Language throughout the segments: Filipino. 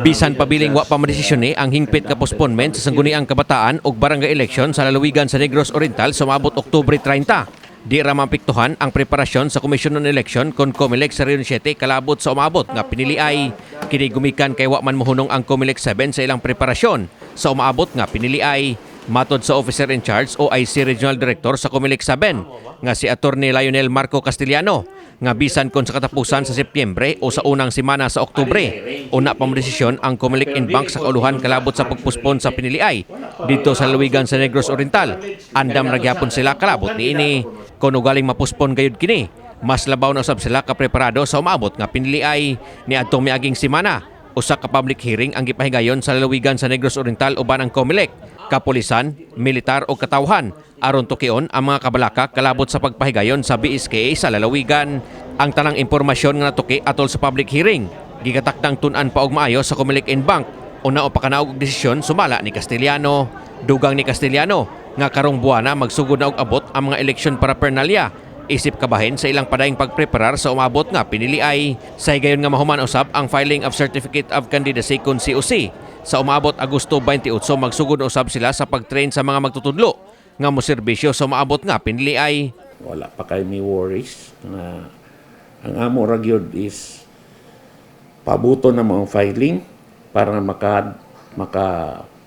Bisan pabiling wa pa madesisyon ni ang hingpit ka postponement sa sangguniang kabataan ug barangay election sa lalawigan sa Negros Oriental sa maabot Oktubre 30. Di ra maapektuhan ang preparasyon sa Komisyon ng Eleksyon kon COMELEC sa Region 7 kalabot sa umaabot nga piniliay. Kini gumikan kay wa man mohunong ang COMELEC 7 sa ilang preparasyon sa umaabot nga piniliay. Matod sa Officer in Charge o IC Regional Director sa COMELEC 7 nga si Attorney Lionel Marco Castellano nga bisan kon sa katapusan sa Setyembre o sa unang semana sa Oktubre una pa modesisyon ang COMELEC Inbank sa kauluhan kalabot sa pagpuspon sa piniliay dito sa lalawigan sa Negros Oriental. Andam na gyapon sila kalabot niini kun ugaling mapuspon gayud kini. Mas labaw na usab sila ka preparado sa umaabot nga piniliay ni adtong miaging semana. Usa ka public hearing ang gipahigayon sa lalawigan sa Negros Oriental uban ang COMELEC, kapulisan, militar o katawhan aron tukion ang mga kabalaka kalabot sa pagpahigayon sa BSKA sa lalawigan. Ang tanang impormasyon nga natuki atol sa public hearing gigatakdang tun-an pa og maayo sa COMELEC Inbank. Una o pakanaog og desisyon sumala ni Castellano. Dugang ni Castellano nga karong buwana magsugod na og abot ang mga eleksyon paraphernalia isip kabahin sa ilang padayong pagpreparar sa umabot nga piniliay. Sa higayon nga mahuman usab ang filing of Certificate of Candidacy kon COC. Sa umabot Agosto 28 magsugod usab sila sa pag-train sa mga magtutudlo nga moserbisyo sa umabot nga piniliay. Wala pa kay may worries na ang amo ra gyud is pabuto na mo ang filing para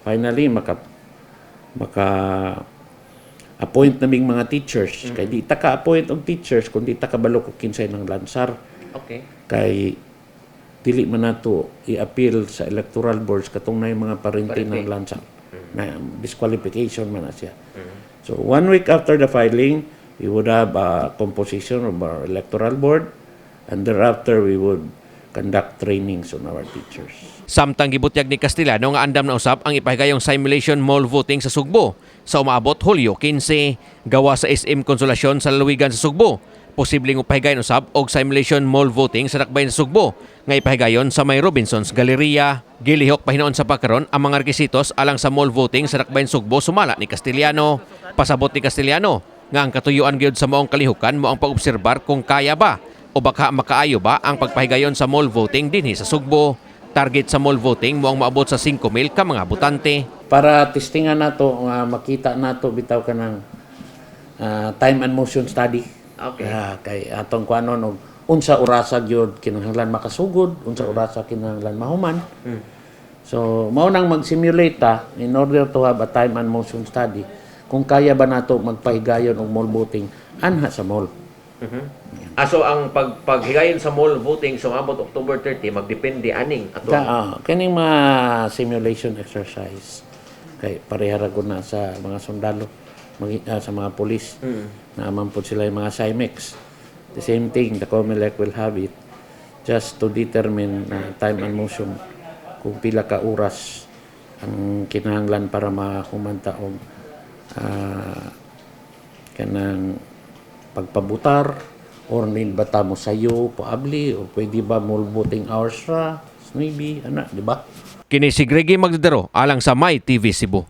finally maka appoint naming mga teachers. Kay di ta ka-appoint og teachers kung di ta kabalo ko kinsay ng lansar. Okay. Kay dili man nato i-appeal sa electoral boards katong na yung mga parente ng lansar. Na disqualification man na siya. So 1 week after the filing, we would have a composition of our electoral board and thereafter we would conduct trainings on our teachers. Samtang gibutyag ni Castellano nga andam na usab ang ipahigayong simulation mall voting sa Sugbo sa umaabot Hulyo 15 gawa sa SM Konsolasyon sa lalawigan sa Sugbo. Posibleng upahigayon usab og simulation mall voting sa Dakbayan sa Sugbo nga ipahigayon sa may Robinsons Galleria. Gilihok pahinuon sa pagkaron ang mga rekisitos alang sa mall voting sa Dakbayan Sugbo sumala ni Castellano. Pasabot ni Castellano nga ang katuyuan gyud sa maong kalihukan mo ang pag-obserbar kung kaya ba o baka makaayo ba ang pagpahigayon sa mall voting dinhi sa Sugbo. Target sa mall voting mo ang maabot sa 5,000 ka mga butante. Para testingan nato nga makita nato bitaw ka ng time and motion study. Okay. Kay atong kuanon og unsa orasa gyud kinahanglan makasugod, unsa orasa kinahanglan mahuman. So mao nang mag-simulate ta in order to have a time and motion study kung kaya ba nato magpahigayon og mall voting anha sa mall. So ang paghigayon sa mall voting sa umabot October 30 magdepende aning ato. Kaning mga simulation exercise kay parehara ko na sa mga sundalo, sa mga pulis. Naaman po sila yung mga CIMEX. The same thing, the COMELEC will have it just to determine time and motion kung pila ka oras ang kinahanglan para mahumanta og kanang pagpabutar or nilbata mo sayo paabli o pwede ba mall voting hours ra maybe ana di ba. Kini si Greggy Magdadaro alang sa My TV Cebu.